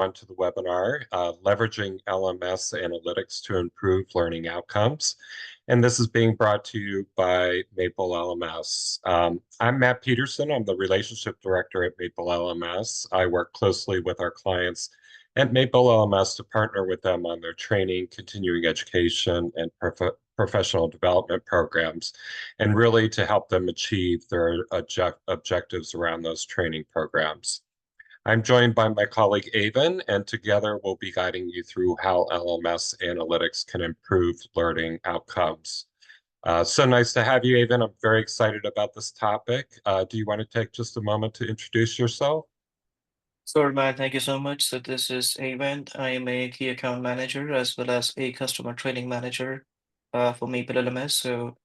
on to the webinar, Leveraging LMS Analytics to Improve Learning Outcomes. And this is being brought to you by MapleLMS. I'm Matt Peterson. I'm the Relationship Director at MapleLMS. I work closely with our clients at MapleLMS to partner with them on their training, continuing education, and professional development programs, and really to help them achieve their objectives around those training programs. I'm joined by my colleague Avin, and together we'll be guiding you through how LMS analytics can improve learning outcomes. So nice to have you, Avin. I'm very excited about this topic. Do you want to take just a moment to introduce yourself? Sure, Matt. Thank you so much. So this is Avin. I am a key account manager as well as a customer training manager for MapleLMS. So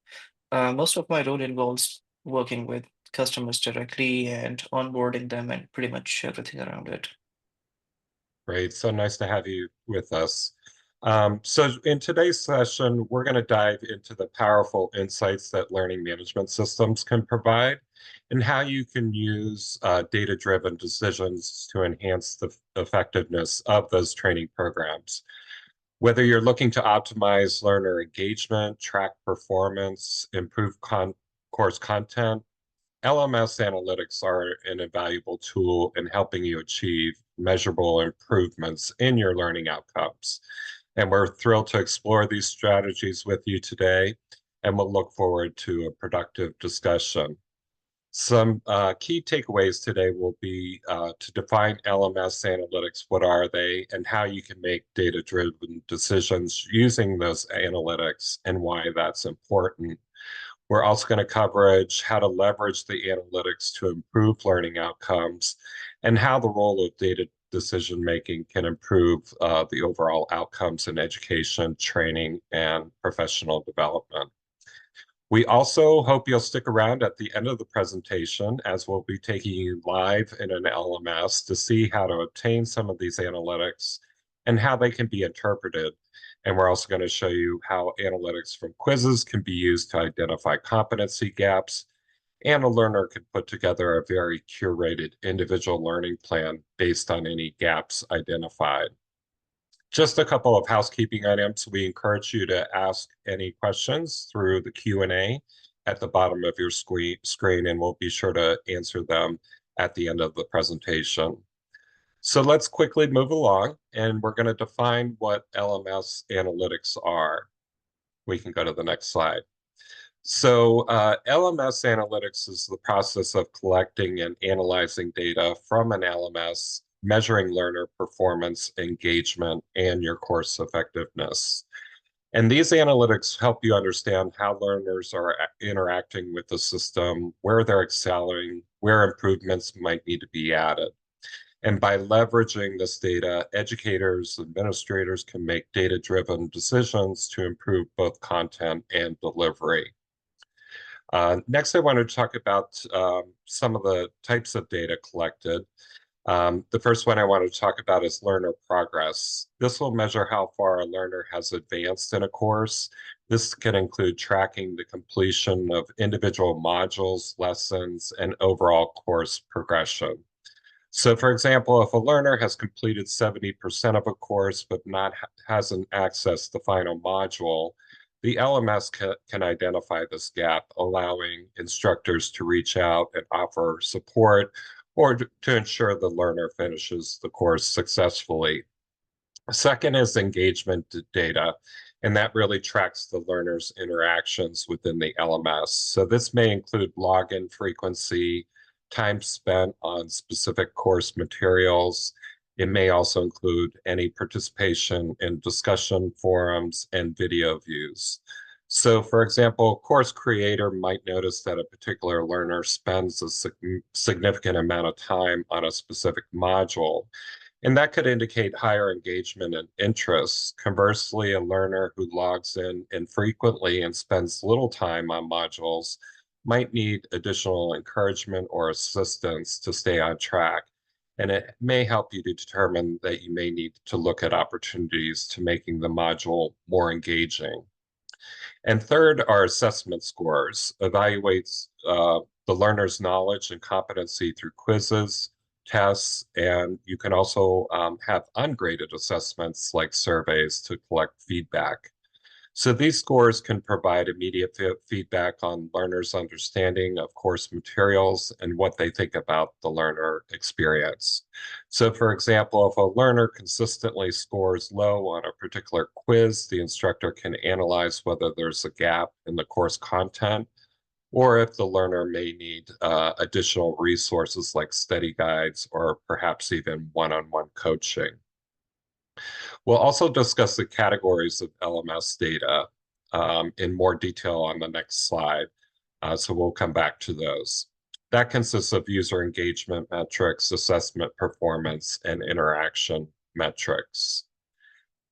most of my role involves working with customers directly and onboarding them and pretty much everything around it. Great. So nice to have you with us. So in today's session, we're going to dive into the powerful insights that learning management systems can provide and how you can use data-driven decisions to enhance the effectiveness of those training programs. Whether you're looking to optimize learner engagement, track performance, improve course content, LMS analytics are an invaluable tool in helping you achieve measurable improvements in your learning outcomes. And we're thrilled to explore these strategies with you today, and we'll look forward to a productive discussion. Some key takeaways today will be to define LMS analytics, what are they, and how you can make data-driven decisions using those analytics and why that's important. We're also going to coverage how to leverage the analytics to improve learning outcomes and how the role of data decision making can improve the overall outcomes in education, training, and professional development. We also hope you'll stick around at the end of the presentation as we'll be taking you live in an LMS to see how to obtain some of these analytics and how they can be interpreted. And we're also going to show you how analytics from quizzes can be used to identify competency gaps, and a learner can put together a very curated individual learning plan based on any gaps identified. Just a couple of housekeeping items. We encourage you to ask any questions through the Q&A at the bottom of your screen, and we'll be sure to answer them at the end of the presentation. So let's quickly move along, and we're going to define what LMS analytics are. We can go to the next slide. So LMS analytics is the process of collecting and analyzing data from an LMS, measuring learner performance, engagement, and your course effectiveness. And these analytics help you understand how learners are interacting with the system, where they're excelling, where improvements might need to be added. And by leveraging this data, educators, administrators can make data-driven decisions to improve both content and delivery. Next, I wanted to talk about some of the types of data collected. The first one I want to talk about is learner progress. This will measure how far a learner has advanced in a course. This can include tracking the completion of individual modules, lessons, and overall course progression. So for example, if a learner has completed 70% of a course but hasn't accessed the final module, the LMS can identify this gap, allowing instructors to reach out and offer support or to ensure the learner finishes the course successfully. Second is engagement data, and that really tracks the learner's interactions within the LMS. So this may include login frequency, time spent on specific course materials. It may also include any participation in discussion forums and video views. So for example, a course creator might notice that a particular learner spends a significant amount of time on a specific module, and that could indicate higher engagement and interest. Conversely, a learner who logs in infrequently and spends little time on modules might need additional encouragement or assistance to stay on track. And it may help you to determine that you may need to look at opportunities to making the module more engaging. And third are assessment scores, evaluates the learner's knowledge and competency through quizzes, tests, and you can also have ungraded assessments like surveys to collect feedback. So these scores can provide immediate feedback on learners' understanding of course materials and what they think about the learner experience. So for example, if a learner consistently scores low on a particular quiz, the instructor can analyze whether there's a gap in the course content or if the learner may need additional resources like study guides or perhaps even one-on-one coaching. We'll also discuss the categories of LMS data in more detail on the next slide, so we'll come back to those. That consists of user engagement metrics, assessment performance, and interaction metrics.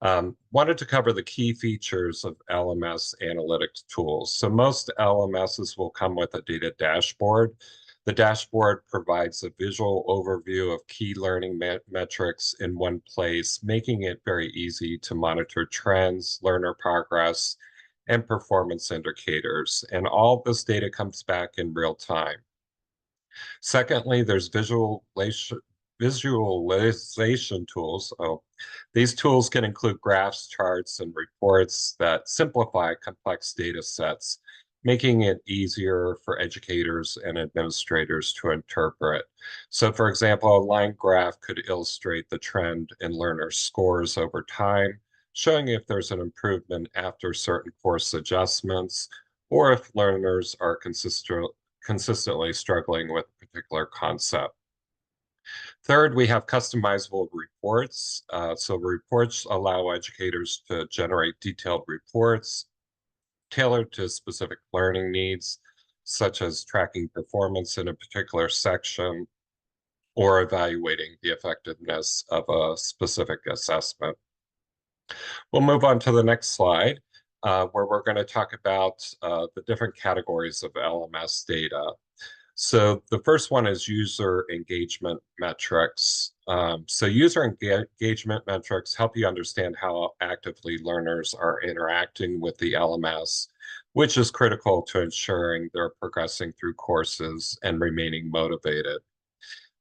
Wanted to cover the key features of LMS analytics tools. So most LMSs will come with a data dashboard. The dashboard provides a visual overview of key learning metrics in one place, making it very easy to monitor trends, learner progress, and performance indicators. And all this data comes back in real time. Secondly, there's visualization tools. Oh, these tools can include graphs, charts, and reports that simplify complex data sets, making it easier for educators and administrators to interpret. So, for example, a line graph could illustrate the trend in learner scores over time, showing if there's an improvement after certain course adjustments, or if learners are consistently struggling with a particular concept. Third, we have customizable reports. So reports allow educators to generate detailed reports tailored to specific learning needs, such as tracking performance in a particular section or evaluating the effectiveness of a specific assessment. We'll move on to the next slide, where we're going to talk about the different categories of LMS data. So the first one is user engagement metrics. So user engagement metrics help you understand how actively learners are interacting with the LMS, which is critical to ensuring they're progressing through courses and remaining motivated.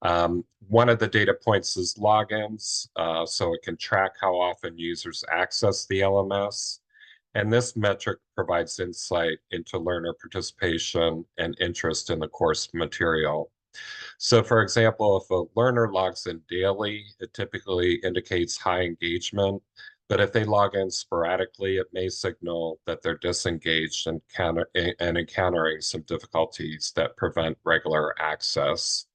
One of the data points is logins, so it can track how often users access the LMS. And this metric provides insight into learner participation and interest in the course material. So for example, if a learner logs in daily, it typically indicates high engagement. But if they log in sporadically, it may signal that they're disengaged and encountering some difficulties that prevent regular access.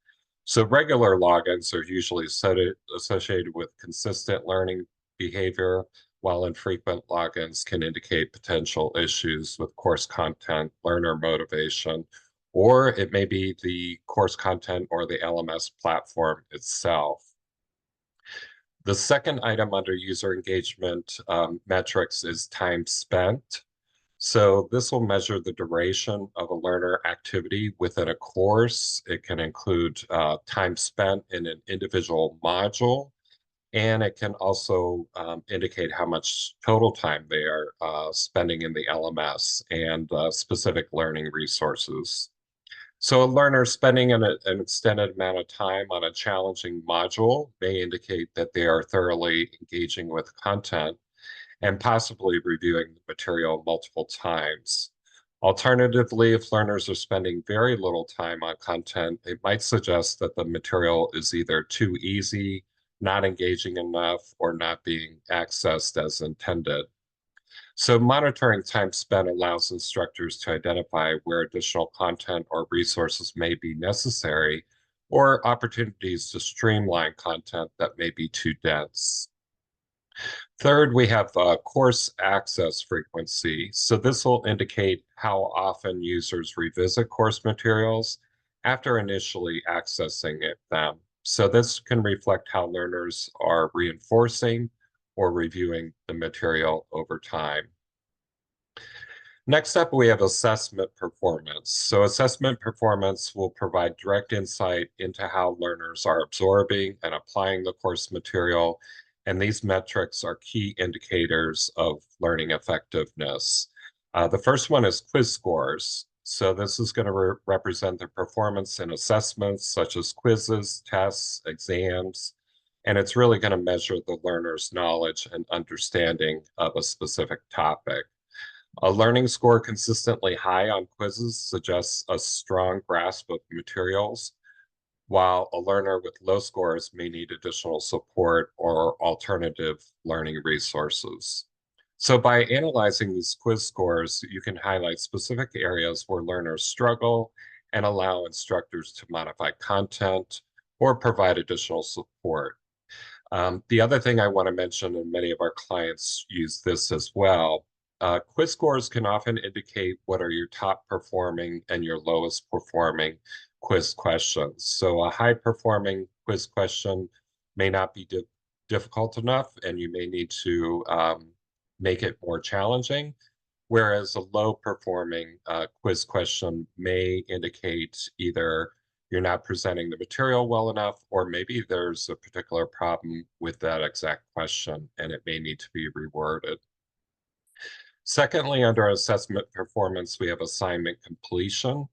So regular logins are usually associated with consistent learning behavior, while infrequent logins can indicate potential issues with course content, learner motivation, or it may be the course content or the LMS platform itself. The second item under user engagement metrics is time spent. So this will measure the duration of a learner activity within a course. It can include time spent in an individual module, and it can also indicate how much total time they are spending in the LMS and specific learning resources. So a learner spending an extended amount of time on a challenging module may indicate that they are thoroughly engaging with content and possibly reviewing the material multiple times. Alternatively, if learners are spending very little time on content, it might suggest that the material is either too easy, not engaging enough, or not being accessed as intended. So monitoring time spent allows instructors to identify where additional content or resources may be necessary or opportunities to streamline content that may be too dense. Third, we have course access frequency. So this will indicate how often users revisit course materials after initially accessing them. So this can reflect how learners are reinforcing or reviewing the material over time. Next up, we have assessment performance. So assessment performance will provide direct insight into how learners are absorbing and applying the course material, and these metrics are key indicators of learning effectiveness. The first one is quiz scores. So this is going to represent their performance in assessments such as quizzes, tests, exams, and it's really going to measure the learner's knowledge and understanding of a specific topic. A learning score consistently high on quizzes suggests a strong grasp of materials, while a learner with low scores may need additional support or alternative learning resources. So by analyzing these quiz scores, you can highlight specific areas where learners struggle and allow instructors to modify content or provide additional support. The other thing I want to mention, and many of our clients use this as well, quiz scores can often indicate what are your top performing and your lowest performing quiz questions. So a high performing quiz question may not be difficult enough, and you may need to make it more challenging. Whereas a low performing quiz question may indicate either you're not presenting the material well enough, or maybe there's a particular problem with that exact question and it may need to be reworded. Secondly, under assessment performance, we have assignment completion.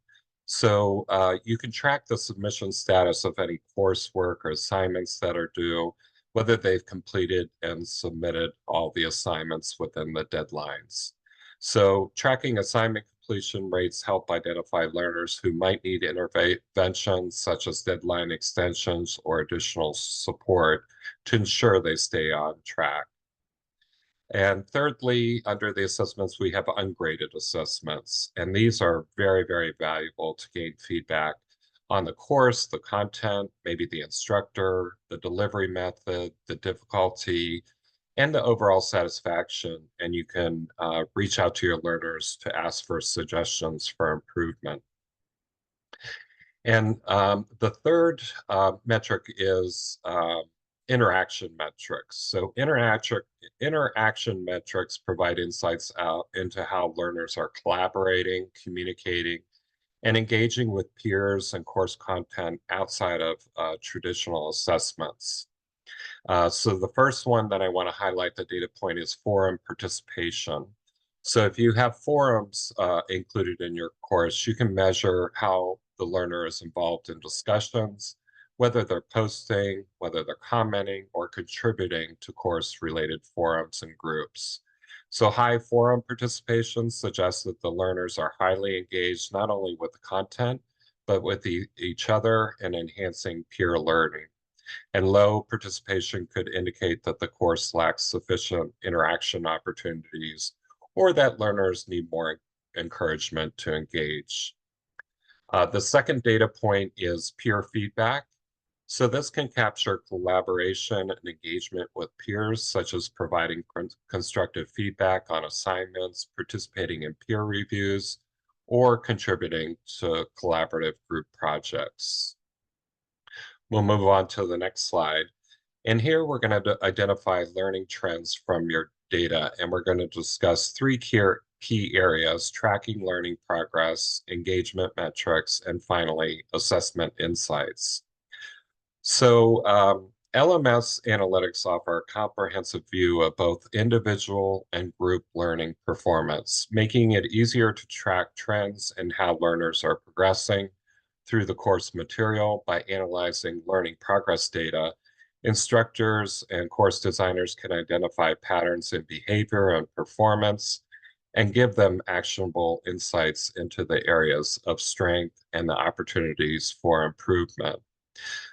So you can track the submission status of any coursework or assignments that are due, whether they've completed and submitted all the assignments within the deadlines. So tracking assignment completion rates help identify learners who might need interventions such as deadline extensions or additional support to ensure they stay on track. And thirdly, under the assessments, we have ungraded assessments. And these are very, very valuable to gain feedback on the course, the content, maybe the instructor, the delivery method, the difficulty, and the overall satisfaction. And you can reach out to your learners to ask for suggestions for improvement. And the third metric is interaction metrics. So interaction metrics provide insights out into how learners are collaborating, communicating, and engaging with peers and course content outside of traditional assessments. So the first one that I want to highlight the data point is forum participation. So if you have forums included in your course, you can measure how the learner is involved in discussions, whether they're posting, whether they're commenting, or contributing to course-related forums and groups. So high forum participation suggests that the learners are highly engaged not only with the content, but with each other and enhancing peer learning. And low participation could indicate that the course lacks sufficient interaction opportunities or that learners need more encouragement to engage. The second data point is peer feedback. So this can capture collaboration and engagement with peers, such as providing constructive feedback on assignments, participating in peer reviews, or contributing to collaborative group projects. We'll move on to the next slide. And here we're going to identify learning trends from your data, and we're going to discuss three key areas: tracking learning progress, engagement metrics, and finally, assessment insights. So LMS Analytics offer a comprehensive view of both individual and group learning performance, making it easier to track trends and how learners are progressing through the course material. By analyzing learning progress data, instructors and course designers can identify patterns in behavior and performance and give them actionable insights into the areas of strength and the opportunities for improvement.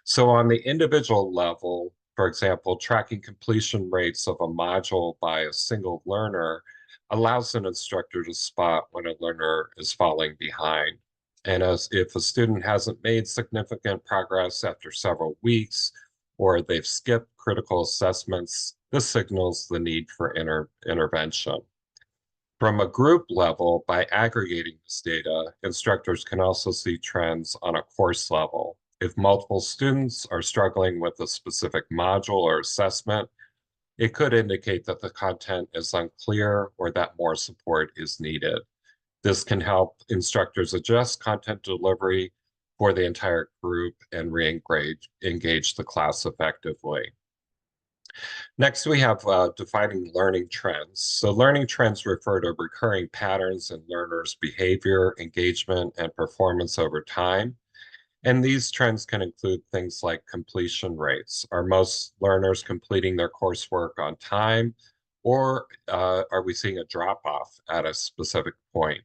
So on the individual level, for example, tracking completion rates of a module by a single learner allows an instructor to spot when a learner is falling behind. And as if a student hasn't made significant progress after several weeks, or they've skipped critical assessments, this signals the need for intervention. From a group level, by aggregating this data, instructors can also see trends on a course level. If multiple students are struggling with a specific module or assessment, it could indicate that the content is unclear or that more support is needed. This can help instructors adjust content delivery for the entire group and re-engage the class effectively. Next, we have defining learning trends. So learning trends refer to recurring patterns in learners' behavior, engagement, and performance over time. And these trends can include things like completion rates. Are most learners completing their coursework on time, or are we seeing a drop off at a specific point?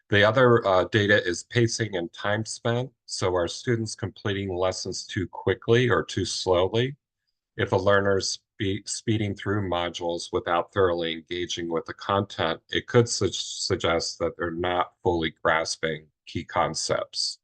The other data is pacing and time spent. So are students completing lessons too quickly or too slowly? If a learner's speeding through modules without thoroughly engaging with the content, it could suggest that they're not fully grasping key concepts.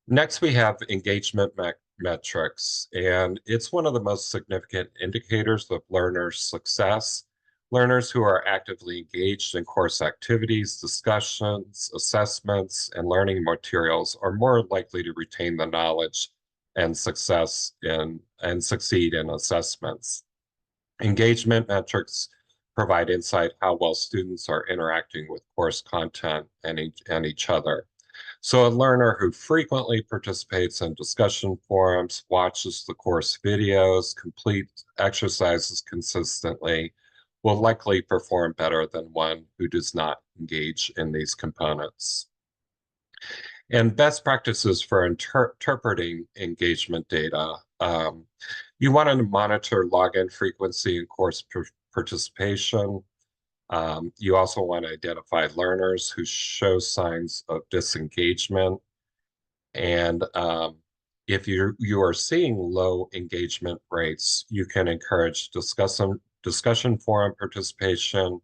Next, we have engagement metrics, and it's one of the most significant indicators of learners' success. Learners who are actively engaged in course activities, discussions, assessments, and learning materials are more likely to retain the knowledge and succeed in assessments. Engagement metrics provide insight how well students are interacting with course content and each other. So a learner who frequently participates in discussion forums, watches the course videos, completes exercises consistently, will likely perform better than one who does not engage in these components. And best practices for interpreting engagement data. You want to monitor login frequency and course participation. You also want to identify learners who show signs of disengagement. And if you are seeing low engagement rates, you can encourage discussion forum participation.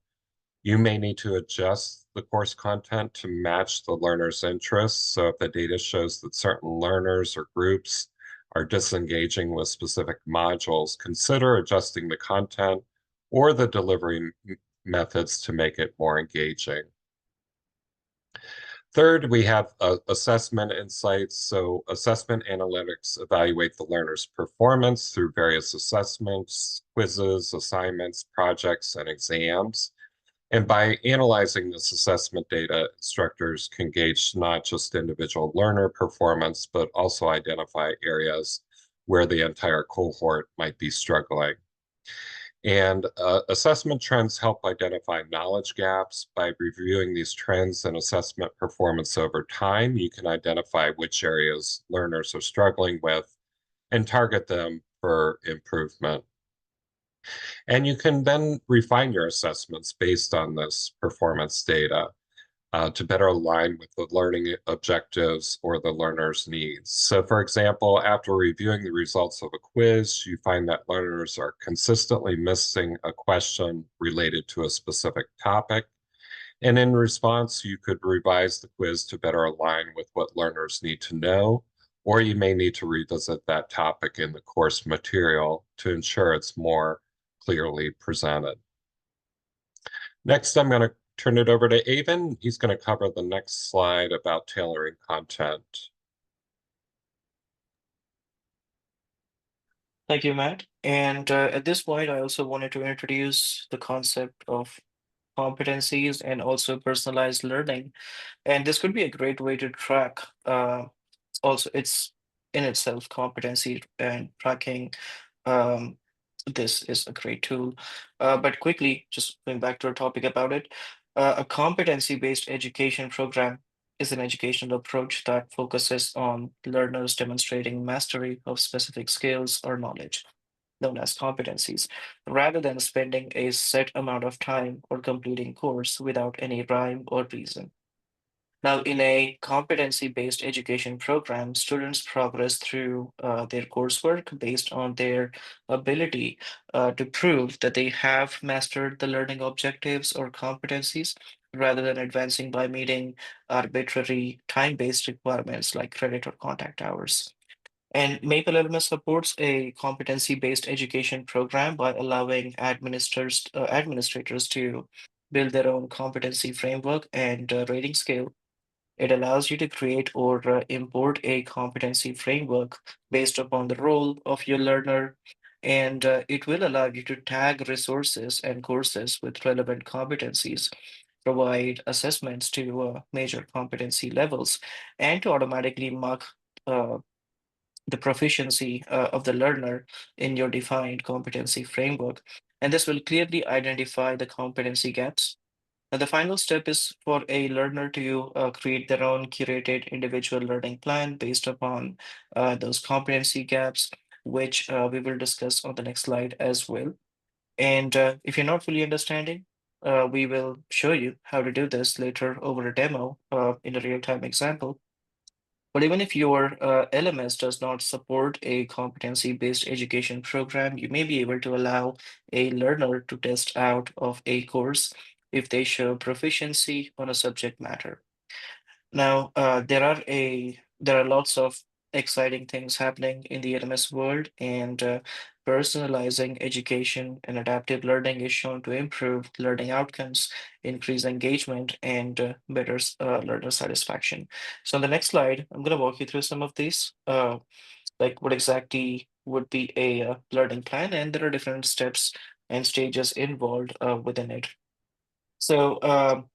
You may need to adjust the course content to match the learner's interests. So if the data shows that certain learners or groups are disengaging with specific modules, consider adjusting the content or the delivery methods to make it more engaging. Third, we have assessment insights. So assessment analytics evaluate the learner's performance through various assessments, quizzes, assignments, projects, and exams. And by analyzing this assessment data, instructors can gauge not just individual learner performance, but also identify areas where the entire cohort might be struggling. And assessment trends help identify knowledge gaps. By reviewing these trends and assessment performance over time, you can identify which areas learners are struggling with and target them for improvement. And you can then refine your assessments based on this performance data to better align with the learning objectives or the learner's needs. So for example, after reviewing the results of a quiz, you find that learners are consistently missing a question related to a specific topic. And in response, you could revise the quiz to better align with what learners need to know, or you may need to revisit that topic in the course material to ensure it's more clearly presented. Next, I'm going to turn it over to Avin. He's going to cover the next slide about tailoring content. Thank you, Matt. And at this point, I also wanted to introduce the concept of competencies and also personalized learning. And this could be a great way to track. Also, it's in itself competency and tracking. Um, this is a great tool. But quickly, just going back to our topic about it, a competency-based education program is an educational approach that focuses on learners demonstrating mastery of specific skills or knowledge, known as competencies, rather than spending a set amount of time or completing course without any rhyme or reason. Now, in a competency-based education program, students progress through their coursework based on their ability to prove that they have mastered the learning objectives or competencies rather than advancing by meeting arbitrary time-based requirements like credit or contact hours. And MapleLMS supports a competency-based education program by allowing administrators to build their own competency framework and rating scale. It allows you to create or import a competency framework based upon the role of your learner, and it will allow you to tag resources and courses with relevant competencies, provide assessments to major competency levels, and to automatically mark uh, the proficiency of the learner in your defined competency framework. And this will clearly identify the competency gaps. Now, the final step is for a learner to create their own curated individual learning plan based upon those competency gaps, which we will discuss on the next slide as well. And if you're not fully understanding, we will show you how to do this later over a demo in a real-time example. But even if your LMS does not support a competency-based education program, you may be able to allow a learner to test out of a course if they show proficiency on a subject matter. Now, there are lots of exciting things happening in the LMS world, and personalizing education and adaptive learning is shown to improve learning outcomes, increase engagement, and better learner satisfaction. So, on the next slide, I'm going to walk you through some of these, like what exactly would be a learning plan, and there are different steps and stages involved within it. So,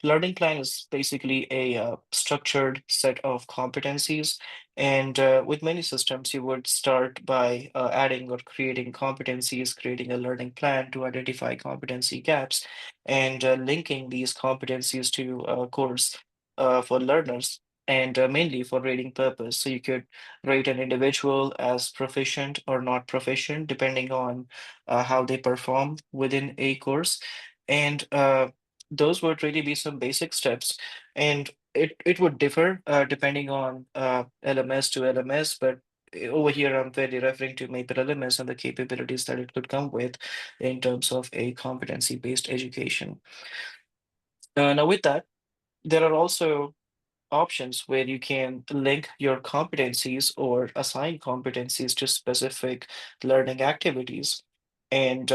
learning plan is basically a structured set of competencies. And with many systems, you would start by adding or creating competencies, creating a learning plan to identify competency gaps, and linking these competencies to a course for learners. And mainly for rating purpose. So you could rate an individual as proficient or not proficient, depending on how they perform within a course. And those would really be some basic steps, and it would differ depending on LMS to LMS, but over here I'm very referring to MapleLMS and the capabilities that it could come with in terms of a competency-based education. Now with that, there are also options where you can link your competencies or assign competencies to specific learning activities and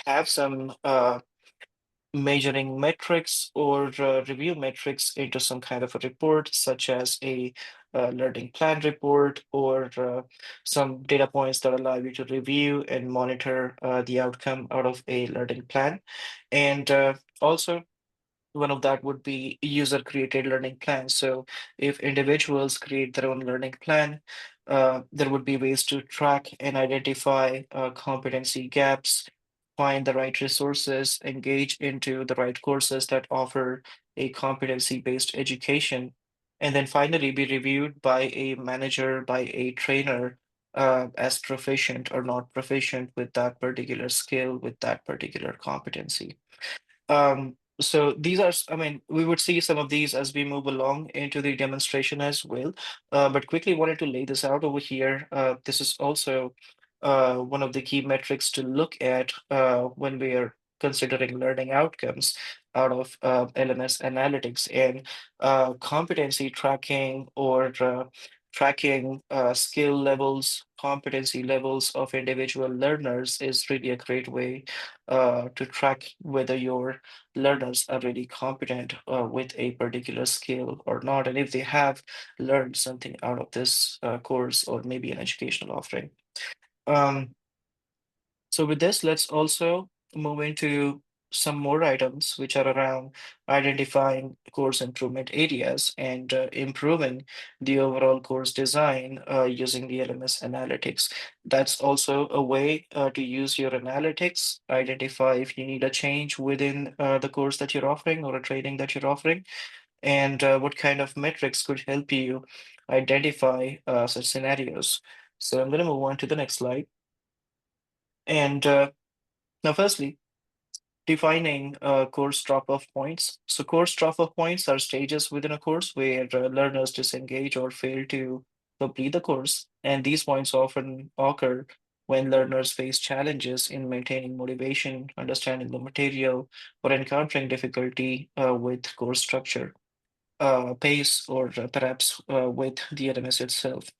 have some measuring metrics or review metrics into some kind of a report, such as a learning plan report or some data points that allow you to review and monitor the outcome out of a learning plan. And also, one of that would be user created learning plans. So if individuals create their own learning plan, there would be ways to track and identify competency gaps, find the right resources, engage into the right courses that offer a competency based education, and then finally be reviewed by a manager, by a trainer. As proficient or not proficient with that particular skill, with that particular competency. So these are, I mean, we would see some of these as we move along into the demonstration as well. But quickly wanted to lay this out over here. This is also one of the key metrics to look at when we are considering learning outcomes out of LMS analytics, and competency tracking or tracking skill levels, competency levels of individual learners is really a great way to track whether your learners are really competent with a particular skill or not, and if they have learned something out of this course or maybe an educational offering. Um, so with this, let's also move into some more items which are around identifying course improvement areas and improving the overall course design using the LMS analytics. That's also a way to use your analytics, identify if you need a change within the course that you're offering or a training that you're offering, and what kind of metrics could help you identify such scenarios. So I'm going to move on to the next slide. And now, firstly, defining course drop-off points. So course drop-off points are stages within a course where learners disengage or fail to complete the course. And these points often occur when learners face challenges in maintaining motivation, understanding the material, or encountering difficulty with course structure, pace, or perhaps with the LMS itself.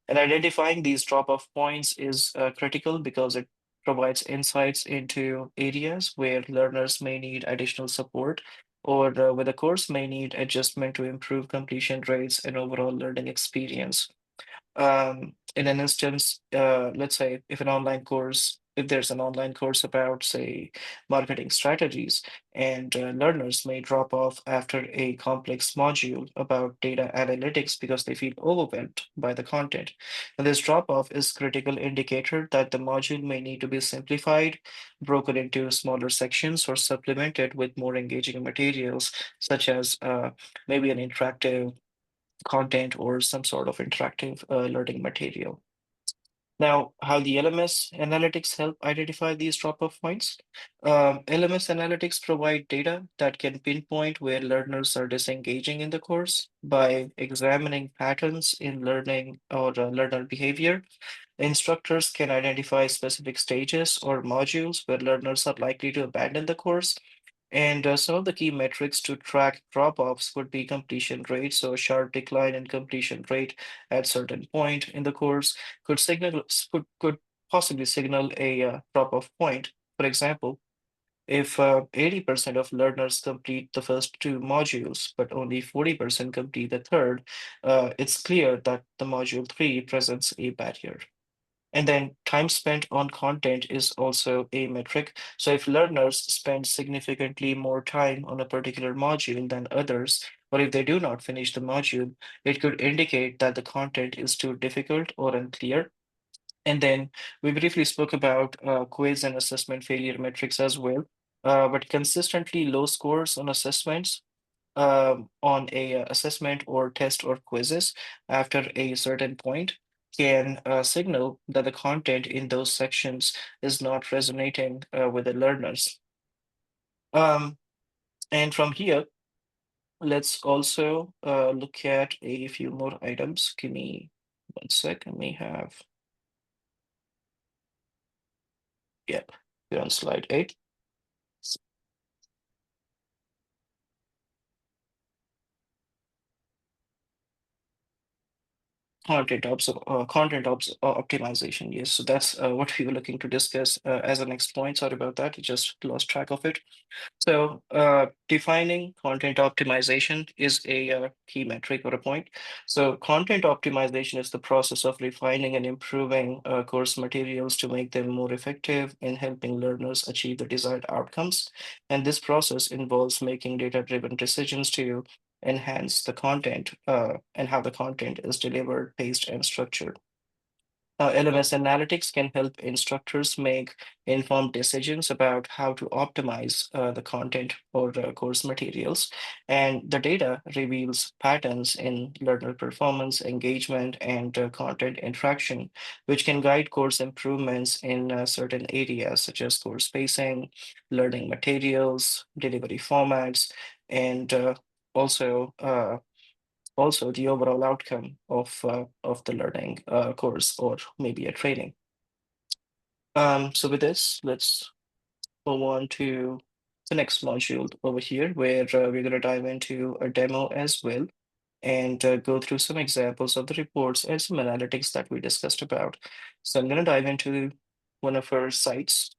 And identifying these drop-off points is critical because it provides insights into areas where learners may need additional support or where the course may need adjustment to improve completion rates and overall learning experience. In an instance, let's say if an online course if there's an online course about, say, marketing strategies, and learners may drop off after a complex module about data analytics because they feel overwhelmed by the content. And this drop off is critical indicator that the module may need to be simplified, broken into smaller sections, or supplemented with more engaging materials, such as maybe an interactive content or some sort of interactive learning material. Now, how the LMS analytics help identify these drop-off points? LMS analytics provide data that can pinpoint where learners are disengaging in the course by examining patterns in learning or learner behavior. Instructors can identify specific stages or modules where learners are likely to abandon the course, and some of the key metrics to track drop-offs would be completion rate. So a sharp decline in completion rate at certain point in the course could possibly signal a drop-off point. For example, if 80% of learners complete the first two modules, but only 40% complete the third, it's clear that the module three presents a barrier. And then time spent on content is also a metric. So if learners spend significantly more time on a particular module than others, or if they do not finish the module, it could indicate that the content is too difficult or unclear. And then we briefly spoke about quiz and assessment failure metrics as well. But consistently low scores on assessments on a assessment or test or quizzes after a certain point can signal that the content in those sections is not resonating with the learners. Um, and from here, let's also look at a few more items. Give me 1 sec. I may have, yep, we're on slide 8. Optimization. Yes, so that's what we were looking to discuss as a next point. Sorry about that. I just lost track of it. So, defining content optimization is a key metric or a point. So, content optimization is the process of refining and improving course materials to make them more effective in helping learners achieve the desired outcomes. And this process involves making data-driven decisions to enhance the content and how the content is delivered, paced, and structured. LMS Analytics can help instructors make informed decisions about how to optimize the content or the course materials. And the data reveals patterns in learner performance, engagement, and content interaction, which can guide course improvements in certain areas such as course spacing, learning materials, delivery formats, and also also the overall outcome of the learning course or maybe a training. So with this, let's move on to the next module over here, where we're going to dive into a demo as well and go through some examples of the reports and some analytics that we discussed about. So I'm going to dive into one of our sites,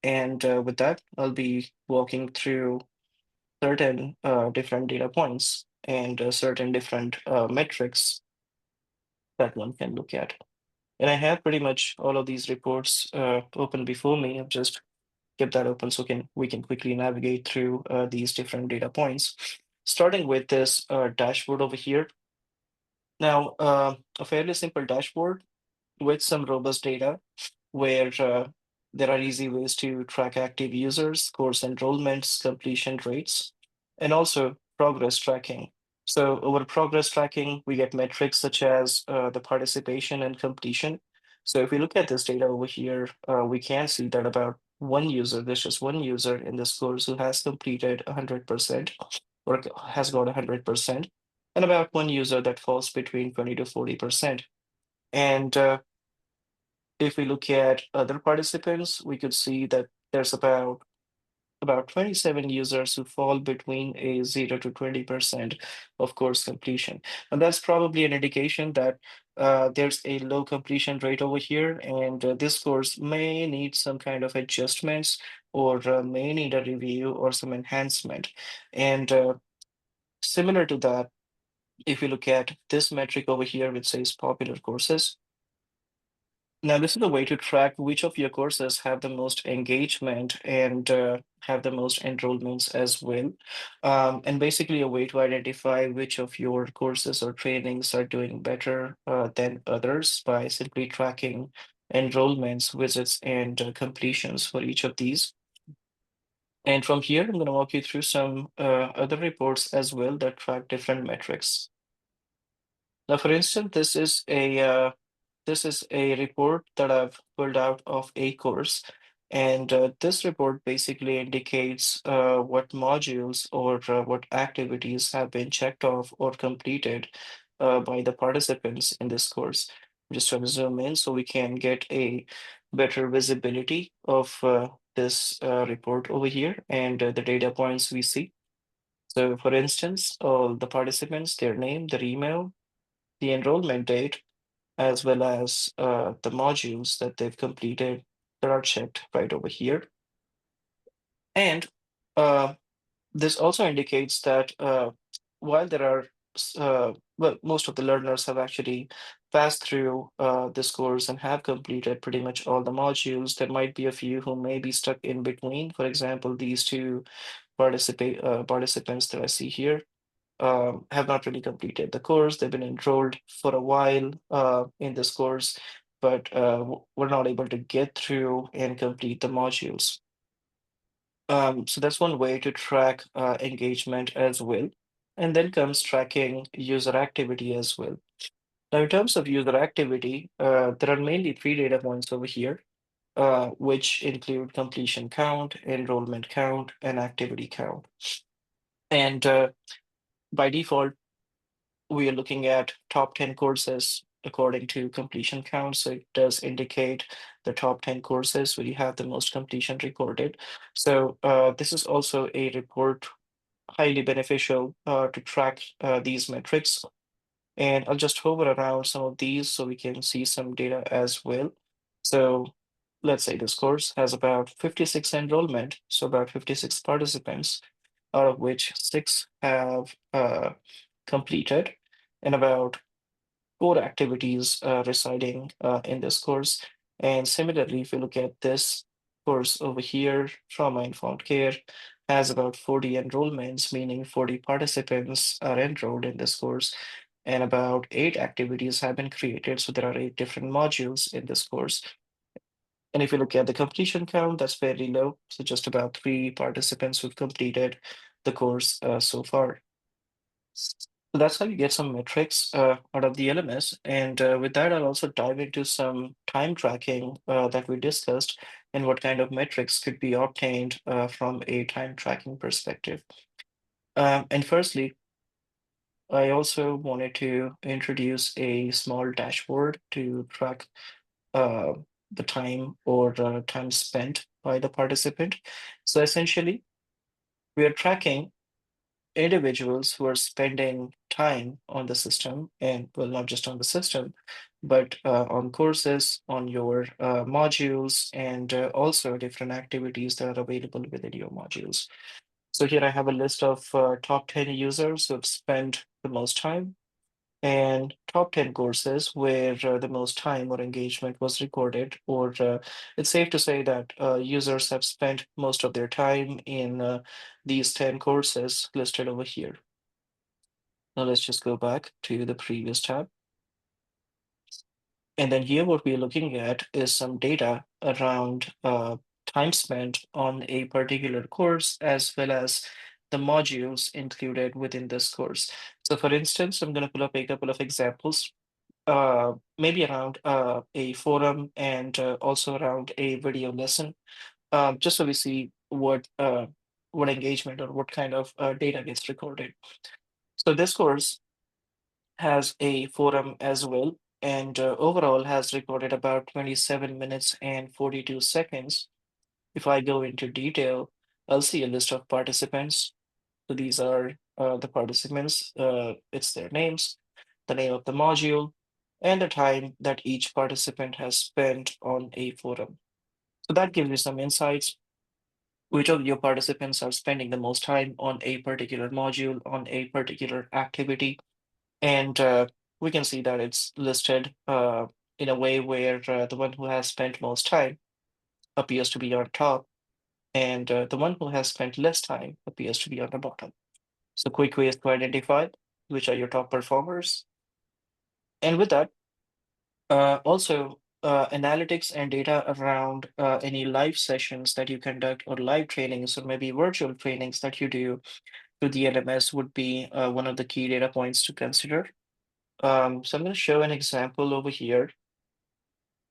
and with that, I'll be walking through certain different data points and certain different metrics that one can look at. And I have pretty much all of these reports open before me. I've just kept that open so we can quickly navigate through these different data points. Starting with this dashboard over here. Now, a fairly simple dashboard with some robust data where there are easy ways to track active users, course enrollments, completion rates, and also progress tracking. So over progress tracking, we get metrics such as the participation and completion. So if we look at this data over here, we can see that about one user, there's just one user in this course who has completed 100% or has got 100%, and about one user that falls between 20 to 40%. And if we look at other participants, we could see that there's about 27 users who fall between a 0 to 20% of course completion. And that's probably an indication that there's a low completion rate over here, and this course may need some kind of adjustments or may need a review or some enhancement. And similar to that, if we look at this metric over here, which says popular courses, Now, this is a way to track which of your courses have the most engagement and have the most enrollments as well. And basically, a way to identify which of your courses or trainings are doing better than others by simply tracking enrollments, visits, and completions for each of these. And from here, I'm going to walk you through some other reports as well that track different metrics. Now, for instance, this is a report that I've pulled out of a course, and this report basically indicates what modules or what activities have been checked off or completed by the participants in this course. Just trying to zoom in so we can get a better visibility of this report over here and the data points we see. So, for instance, all the participants, their name, their email, the enrollment date, as well as the modules that they've completed that are checked right over here. And uh, this also indicates that while there are, well, most of the learners have actually passed through this course and have completed pretty much all the modules, there might be a few who may be stuck in between. For example, these two participants that I see here have not really completed the course. They've been enrolled for a while in this course, but were not able to get through and complete the modules. So that's one way to track engagement as well. And then comes tracking user activity as well. Now, in terms of user activity, there are mainly three data points over here, which include completion count, enrollment count, and activity count. And by default, we are looking at top 10 courses according to completion count. So it does indicate the top 10 courses where you have the most completion recorded. So this is also a report highly beneficial to track these metrics. And I'll just hover around some of these so we can see some data as well. So let's say this course has about 56 enrollment, so about 56 participants, out of which six have completed, and about four activities residing in this course. And similarly, if you look at this course over here, trauma informed care has about 40 enrollments, meaning 40 participants are enrolled in this course, and about eight activities have been created. So there are eight different modules in this course. And if you look at the completion count, that's fairly low. So just about three participants who've completed the course so far. So that's how you get some metrics out of the LMS. And with that, I'll also dive into some time tracking that we discussed and what kind of metrics could be obtained from a time tracking perspective. And firstly, I also wanted to introduce a small dashboard to track uh, the time or time spent by the participant. So essentially, we are tracking individuals who are spending time on the system and well not just on the system but on courses on your modules and also different activities that are available within your modules. So here I have a list of top 10 users who have spent the most time and top 10 courses where the most time or engagement was recorded, or it's safe to say that users have spent most of their time in these 10 courses listed over here. Now let's just go back to the previous tab. And then here what we're looking at is some data around time spent on a particular course as well as the modules included within this course. So for instance, I'm going to pull up a couple of examples, maybe around a forum and also around a video lesson, just so we see what engagement or what kind of data gets recorded. So this course has a forum as well, and overall has recorded about 27 minutes and 42 seconds. If I go into detail, I'll see a list of participants. So these are the participants, it's their names, the name of the module, and the time that each participant has spent on a forum. So that gives you some insights. Which of your participants are spending the most time on a particular module, on a particular activity, and we can see that it's listed in a way where the one who has spent most time appears to be on top, and the one who has spent less time appears to be on the bottom. So quick ways to identify which are your top performers. And with that, also analytics and data around any live sessions that you conduct or live trainings or maybe virtual trainings that you do to the LMS would be one of the key data points to consider. So I'm going to show an example over here.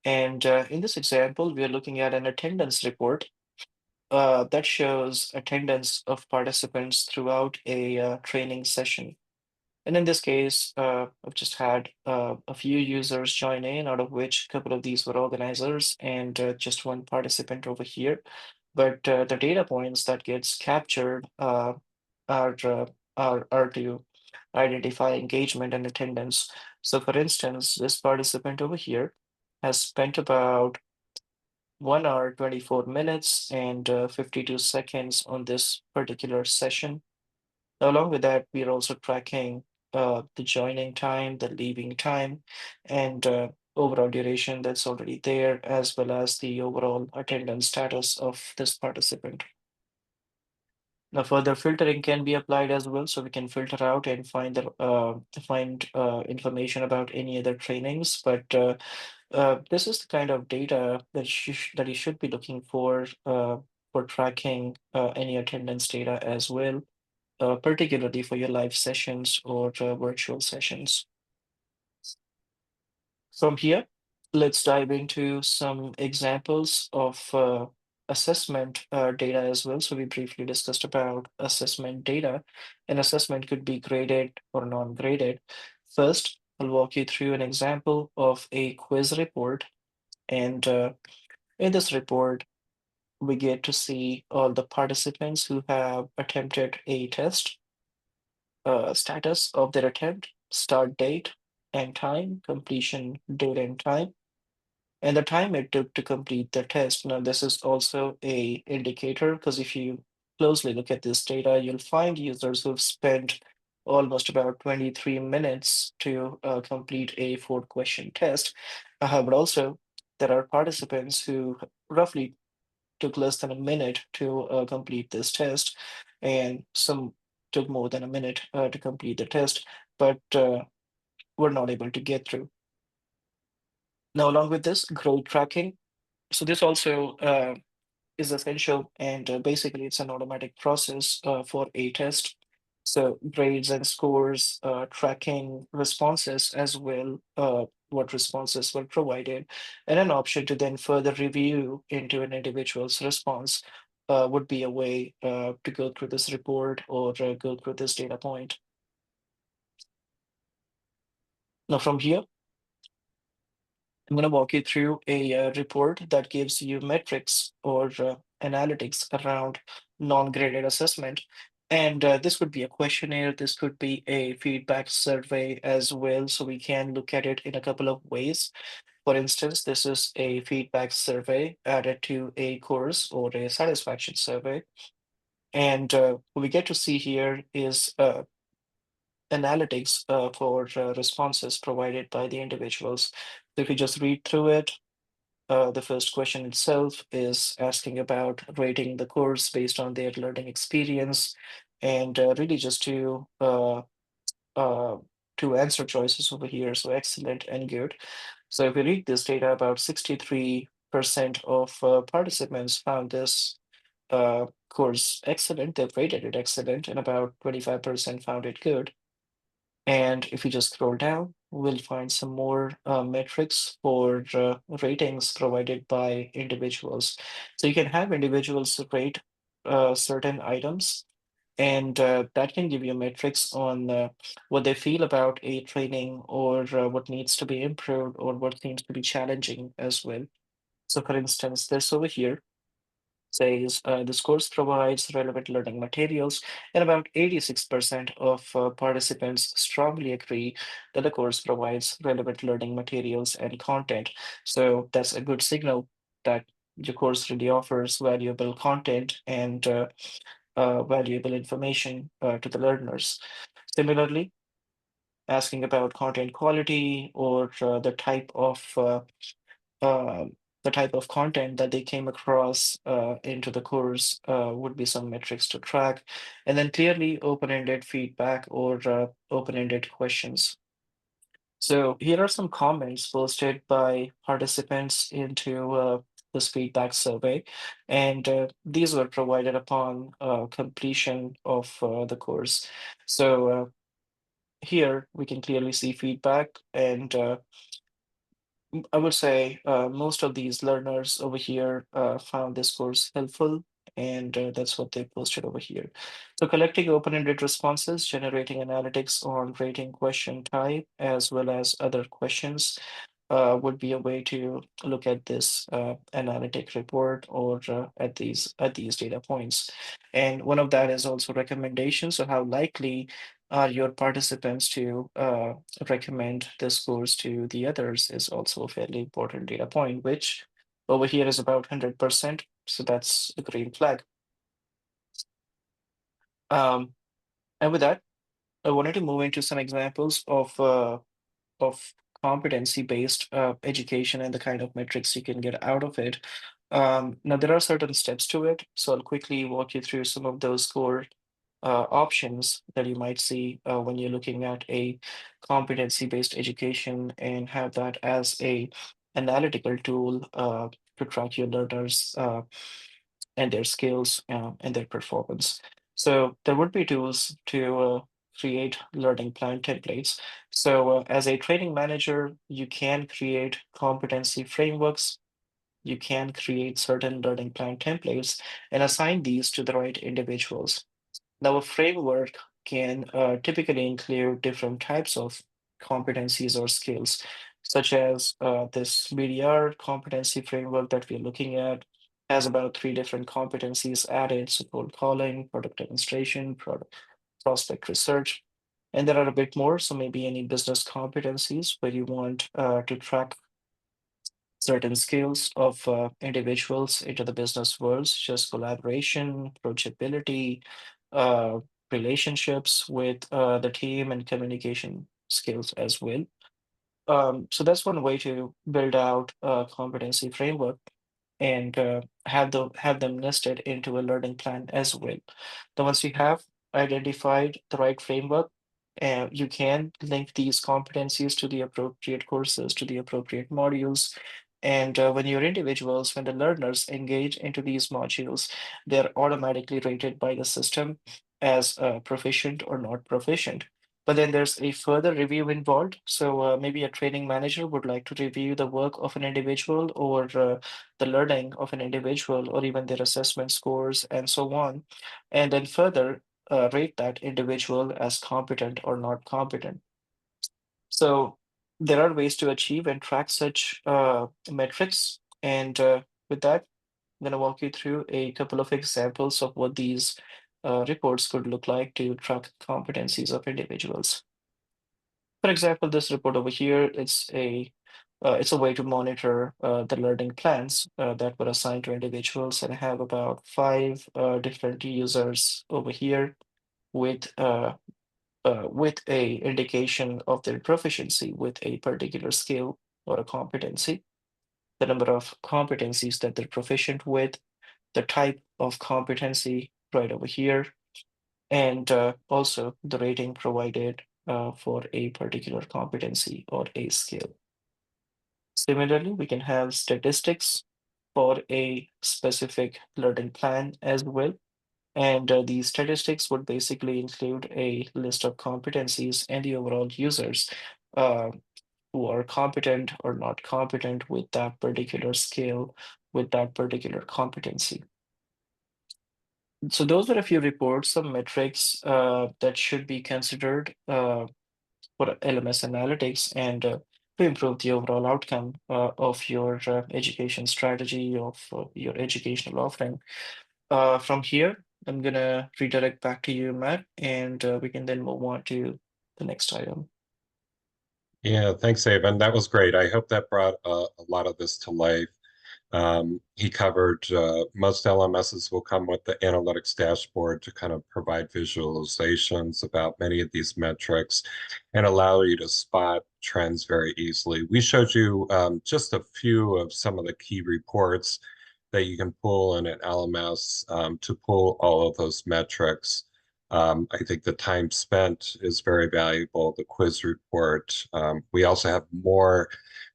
And in this example, we are looking at an attendance report that shows attendance of participants throughout a training session. And in this case, I've just had a few users join in, out of which a couple of these were organizers and just one participant over here. But the data points that gets captured are, uh, are to identify engagement and attendance. So for instance, this participant over here has spent about 1 hour, 24 minutes and 52 seconds on this particular session. Along with that, we are also tracking the joining time, the leaving time, and overall duration that's already there, as well as the overall attendance status of this participant. Now, further filtering can be applied as well, so we can filter out and find information about any other trainings. But this is the kind of data that you should be looking for tracking any attendance data as well, particularly for your live sessions or virtual sessions. From here, let's dive into some examples of assessment data as well. So we briefly discussed about assessment data, and assessment could be graded or non-graded. First, I'll walk you through an example of a quiz report, and in this report, we get to see all the participants who have attempted a test, status of their attempt, start date and time, completion date and time, and the time it took to complete the test. Now, this is also a indicator because if you closely look at this data, you'll find users who've spent almost about 23 minutes to complete a 4-question test. But also, there are participants who roughly took less than a minute to complete this test, and some took more than a minute to complete the test, but were not able to get through. Now, along with this, growth tracking. So this also is essential, and basically it's an automatic process for a test. So grades and scores, tracking responses as well, what responses were provided, and an option to then further review into an individual's response would be a way to go through this report or go through this data point. Now from here, I'm going to walk you through a report that gives you metrics or analytics around non-graded assessment. And this would be a questionnaire. This could be a feedback survey as well. So we can look at it in a couple of ways. For instance, this is a feedback survey added to a course or a satisfaction survey. And what we get to see here is analytics for responses provided by the individuals. So if you just read through it, the first question itself is asking about rating the course based on their learning experience, and really just uh, two answer choices over here. So excellent and good. So if we read this data, about 63% of participants found this course excellent. They've rated it excellent, and about 25% found it good. And if you just scroll down, we'll find some more metrics for ratings provided by individuals. So you can have individuals rate certain items, and that can give you metrics on what they feel about a training or what needs to be improved or what seems to be challenging as well. So for instance, this over here says this course provides relevant learning materials, and about 86% of participants strongly agree that the course provides relevant learning materials and content. So that's a good signal that your course really offers valuable content and valuable information to the learners. Similarly, asking about content quality or uh, the type of content that they came across into the course would be some metrics to track, and then clearly open-ended feedback or open-ended questions. So here are some comments posted by participants into this feedback survey, and these were provided upon completion of the course. So here we can clearly see feedback, and I would say most of these learners over here found this course helpful, and that's what they posted over here. So collecting open-ended responses, generating analytics on rating question type, as well as other questions would be a way to look at this analytic report or at these data points. And one of that is also recommendations. So how likely are your participants to recommend this course to the others is also a fairly important data point, which over here is about 100%. So that's a green flag. Um, and with that, I wanted to move into some examples of competency-based education and the kind of metrics you can get out of it. Now, there are certain steps to it, so I'll quickly walk you through some of those core options that you might see when you're looking at a competency-based education and have that as a analytical tool to track your learners and their skills and their performance. So there would be tools to create learning plan templates. So as a training manager, you can create competency frameworks. You can create certain learning plan templates and assign these to the right individuals. Now, a framework can typically include different types of competencies or skills, such as this BDR competency framework that we're looking at has about three different competencies added: so cold calling, product demonstration, product prospect research, and there are a bit more. So maybe any business competencies where you want to track certain skills of individuals into the business world, such as collaboration, approachability, uh, relationships with the team, and communication skills as well. So that's one way to build out a competency framework and have them nested into a learning plan as well. Then once you have identified the right framework, you can link these competencies to the appropriate courses, to the appropriate modules. And when your individuals, when the learners engage into these modules, they're automatically rated by the system as proficient or not proficient. But then there's a further review involved. So maybe a training manager would like to review the work of an individual or the learning of an individual or even their assessment scores and so on, and then further rate that individual as competent or not competent. So there are ways to achieve and track such metrics. And with that, I'm going to walk you through a couple of examples of what these reports could look like to track competencies of individuals. For example, this report over here, it's a way to monitor the learning plans that were assigned to individuals, and I have about five different users over here with with a indication of their proficiency with a particular skill or a competency, the number of competencies that they're proficient with, the type of competency right over here, and also the rating provided for a particular competency or a skill. Similarly, we can have statistics for a specific learning plan as well. And these statistics would basically include a list of competencies and the overall users uh, who are competent or not competent with that particular skill, with that particular competency. So those are a few reports, some metrics that should be considered for LMS analytics and to improve the overall outcome of your education strategy, of your educational offering. From here, I'm gonna redirect back to you, Matt, and we can then move on to the next item. Yeah, thanks, Avin. That was great. I hope that brought a lot of this to life. He covered most LMSs will come with the analytics dashboard to kind of provide visualizations about many of these metrics and allow you to spot trends very easily. We showed you just a few of some of the key reports that you can pull in an LMS to pull all of those metrics. I think the time spent is very valuable, the quiz report. We also have more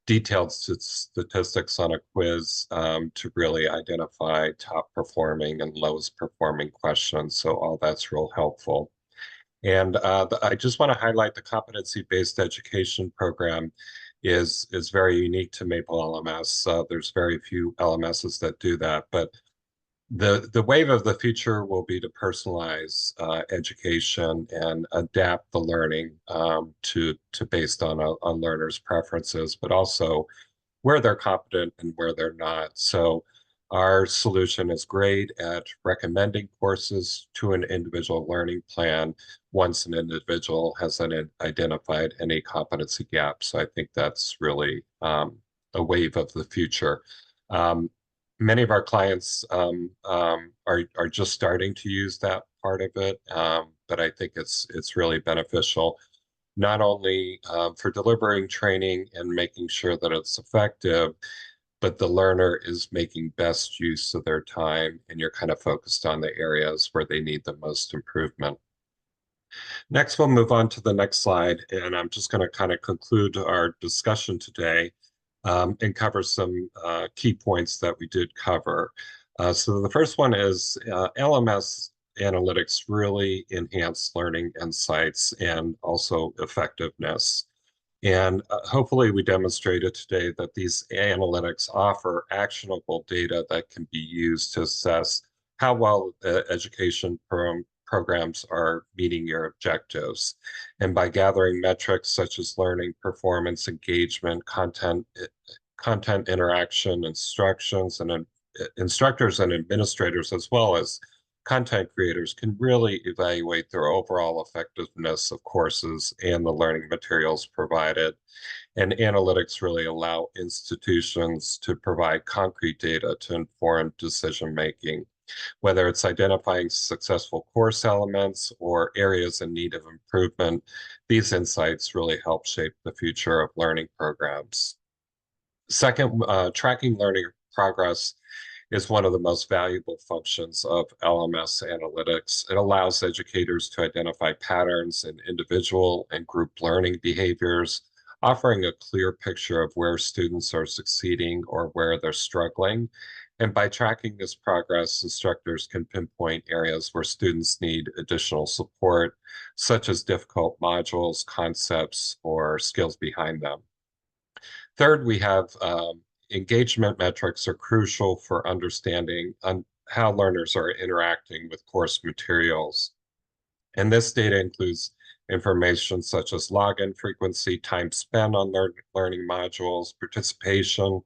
detailed statistics on a quiz to really identify top performing and lowest performing questions. So all that's real helpful. And I just want to highlight the competency-based education program is very unique to MapleLMS. There's very few LMSs that do that, but the wave of the future will be to personalize education and adapt the learning to based on learners' preferences, but also where they're competent and where they're not. So our solution is great at recommending courses to an individual learning plan once an individual has identified any competency gaps. So I think that's really a wave of the future. Um, Many of our clients are just starting to use that part of it, but I think it's really beneficial not only for delivering training and making sure that it's effective, but the learner is making best use of their time, and you're kind of focused on the areas where they need the most improvement. Next, we'll move on to the next slide, and I'm just going to kind of conclude our discussion today and cover some key points that we did cover. So the first one is LMS analytics really enhance learning insights and also effectiveness. And hopefully we demonstrated today that these analytics offer actionable data that can be used to assess how well education programs are meeting your objectives. And by gathering metrics such as learning, performance, engagement, content interaction, instructions, and instructors and administrators, as well as content creators, can really evaluate their overall effectiveness of courses and the learning materials provided. And analytics really allow institutions to provide concrete data to inform decision making, whether it's identifying successful course elements or areas in need of improvement. These insights really help shape the future of learning programs. Second, tracking learning progress is one of the most valuable functions of LMS analytics. It allows educators to identify patterns in individual and group learning behaviors, offering a clear picture of where students are succeeding or where they're struggling. And by tracking this progress, instructors can pinpoint areas where students need additional support, such as difficult modules, concepts, or skills behind them. Third, we have engagement metrics are crucial for understanding how learners are interacting with course materials. And this data includes information such as login frequency, time spent on learning modules, participation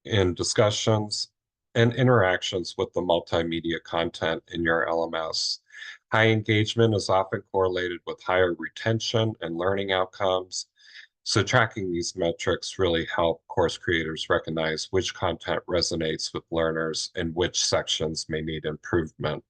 in discussions, and interactions with the multimedia content in your LMS. High engagement is often correlated with higher retention and learning outcomes. So tracking these metrics really help course creators recognize which content resonates with learners and which sections may need improvement.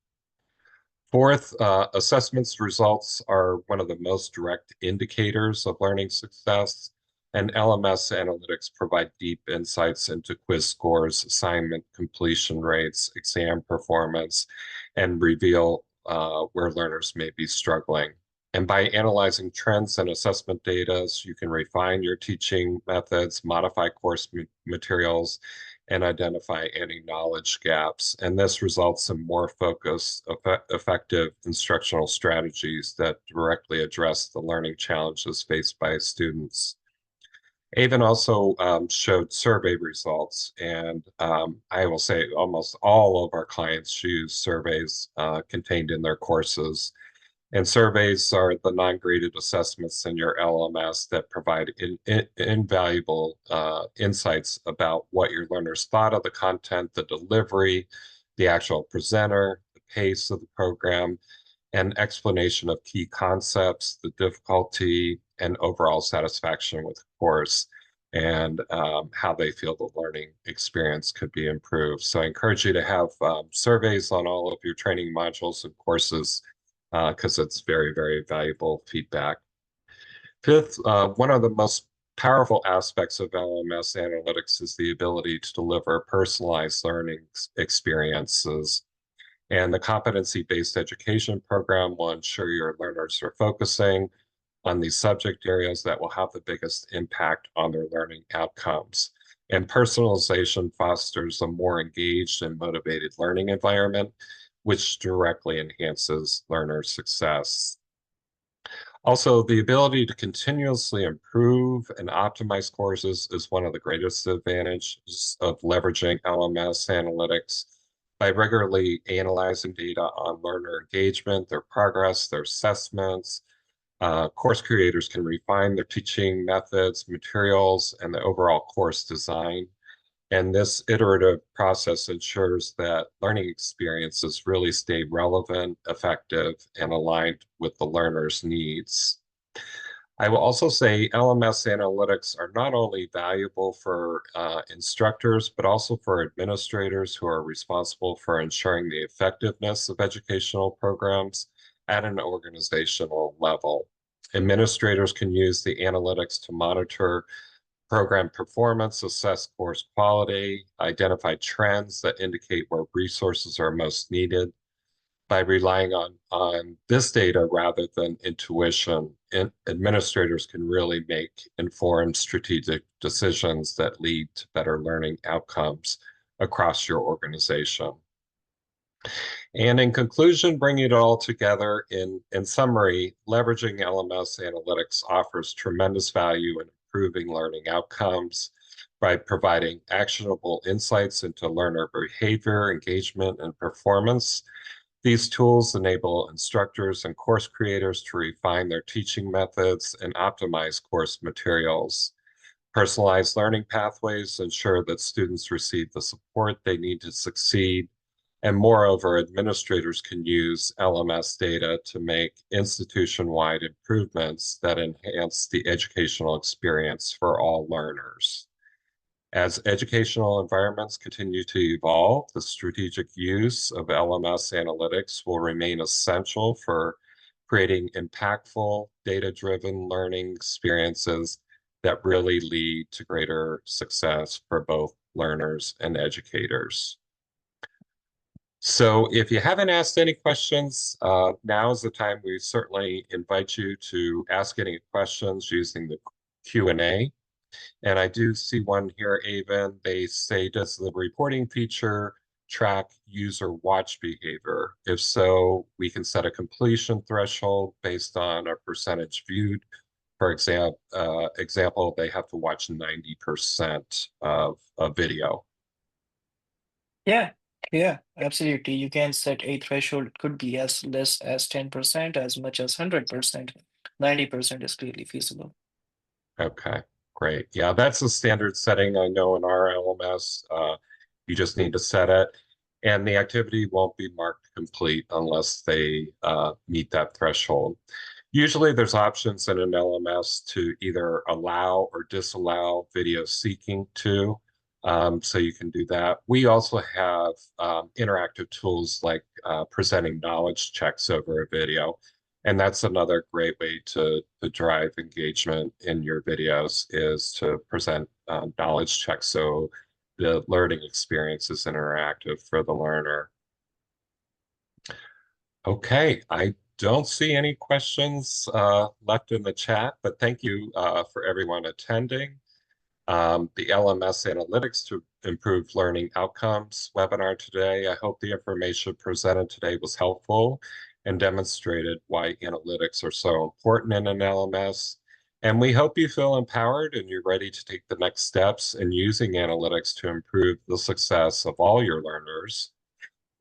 Fourth, assessments results are one of the most direct indicators of learning success, and LMS analytics provide deep insights into quiz scores, assignment completion rates, exam performance, and reveal where learners may be struggling. And by analyzing trends and assessment data, you can refine your teaching methods, modify course materials, and identify any knowledge gaps. And this results in more focused, effective instructional strategies that directly address the learning challenges faced by students. Avin also showed survey results, and I will say almost all of our clients use surveys contained in their courses. And surveys are the non-graded assessments in your LMS that provide invaluable insights about what your learners thought of the content, the delivery, the actual presenter, the pace of the program, and explanation of key concepts, the difficulty, and overall satisfaction with the course. and how they feel the learning experience could be improved. So I encourage you to have surveys on all of your training modules and courses because it's very, very valuable feedback. Fifth, one of the most powerful aspects of LMS analytics is the ability to deliver personalized learning experiences. And the competency-based education program will ensure your learners are focusing on these subject areas that will have the biggest impact on their learning outcomes. And personalization fosters a more engaged and motivated learning environment, which directly enhances learner success. Also, the ability to continuously improve and optimize courses is one of the greatest advantages of leveraging LMS analytics. By regularly analyzing data on learner engagement, their progress, their assessments, course creators can refine their teaching methods, materials, and the overall course design. And this iterative process ensures that learning experiences really stay relevant, effective, and aligned with the learner's needs. I will also say LMS analytics are not only valuable for instructors, but also for administrators who are responsible for ensuring the effectiveness of educational programs at an organizational level. Administrators can use the analytics to monitor program performance, assess course quality, identify trends that indicate where resources are most needed. By relying on this data rather than intuition, administrators can really make informed strategic decisions that lead to better learning outcomes across your organization. And in conclusion, bringing it all together in summary, leveraging LMS analytics offers tremendous value in improving learning outcomes by providing actionable insights into learner behavior, engagement, and performance. These tools enable instructors and course creators to refine their teaching methods and optimize course materials. Personalized learning pathways ensure that students receive the support they need to succeed. And moreover, administrators can use LMS data to make institution-wide improvements that enhance the educational experience for all learners. As educational environments continue to evolve, the strategic use of LMS analytics will remain essential for creating impactful, data-driven learning experiences that really lead to greater success for both learners and educators. So if you haven't asked any questions, now is the time. We certainly invite you to ask any questions using the Q&A. And I do see one here, Avin. They say, does the reporting feature track user watch behavior? If so, we can set a completion threshold based on a percentage viewed. For example, they have to watch 90% of a video. Yeah, yeah, absolutely. You can set a threshold. It could be as less as 10%, as much as 100%. 90% is clearly feasible. Okay, great. Yeah, that's a standard setting I know in our LMS. You just need to set it, and the activity won't be marked complete unless they meet that threshold. Usually there's options in an LMS to either allow or disallow video seeking too. So you can do that. We also have interactive tools like presenting knowledge checks over a video. And that's another great way to drive engagement in your videos is to present knowledge checks so the learning experience is interactive for the learner. Okay, I don't see any questions left in the chat, but thank you for everyone attending. The LMS Analytics to Improve Learning Outcomes webinar today. I hope the information presented today was helpful and demonstrated why analytics are so important in an LMS. And we hope you feel empowered and you're ready to take the next steps in using analytics to improve the success of all your learners.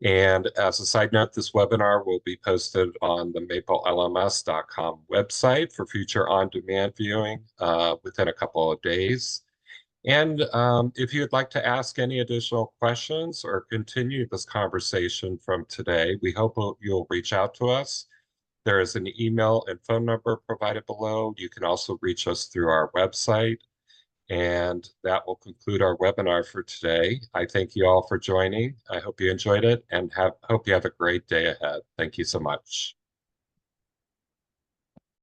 And as a side note, this webinar will be posted on the MapleLMS.com website for future on-demand viewing within a couple of days. And if you'd like to ask any additional questions or continue this conversation from today, we hope you'll reach out to us. There is an email and phone number provided below. You can also reach us through our website. And that will conclude our webinar for today. I thank you all for joining. I hope you enjoyed it and hope you have a great day ahead. Thank you so much.